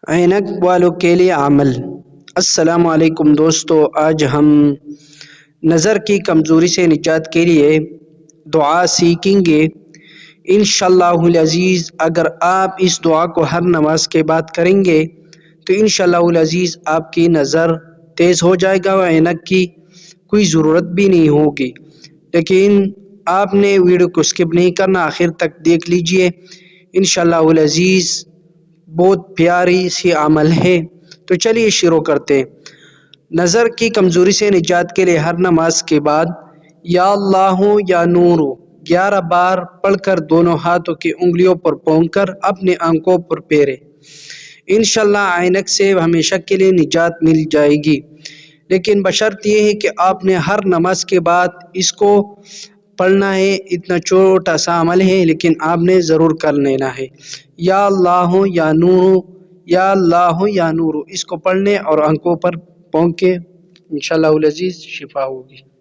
عینک والوں کے لیے عمل۔ السلام علیکم دوستو، آج ہم نظر کی کمزوری سے نجات کے لیے دعا سیکھیں گے۔ انشاءاللہ العزیز اگر آپ اس دعا کو ہر نماز کے بعد کریں گے تو انشاءاللہ العزیز آپ کی نظر تیز ہو جائے گا اور عینک کی کوئی ضرورت بھی نہیں ہوگی۔ لیکن آپ نے ویڈیو کو سکپ نہیں کرنا، آخر تک دیکھ لیجئے۔ انشاءاللہ العزیز بہت پیاری سی عمل ہے، تو چلیے شروع کرتے ہیں۔ نظر کی کمزوری سے نجات کے لیے ہر نماز کے بعد یا اللہ یا نور 11 بار پڑھ کر دونوں ہاتھوں کی انگلیوں پر پھونک کر اپنے آنکھوں پر پھیرے۔ انشاءاللہ عینک سے ہمیشہ کے لیے نجات مل جائے گی، لیکن بشرط یہ ہے کہ آپ نے ہر نماز کے بعد اس کو پڑھنا ہے۔ اتنا چھوٹا سا عمل ہے لیکن آپ نے ضرور کر لینا ہے۔ یا اللہ یا نور، یا اللہ یا نور، اس کو پڑھنے اور آنکھوں پر پھونک کے انشاءاللہ العزیز شفا ہوگی۔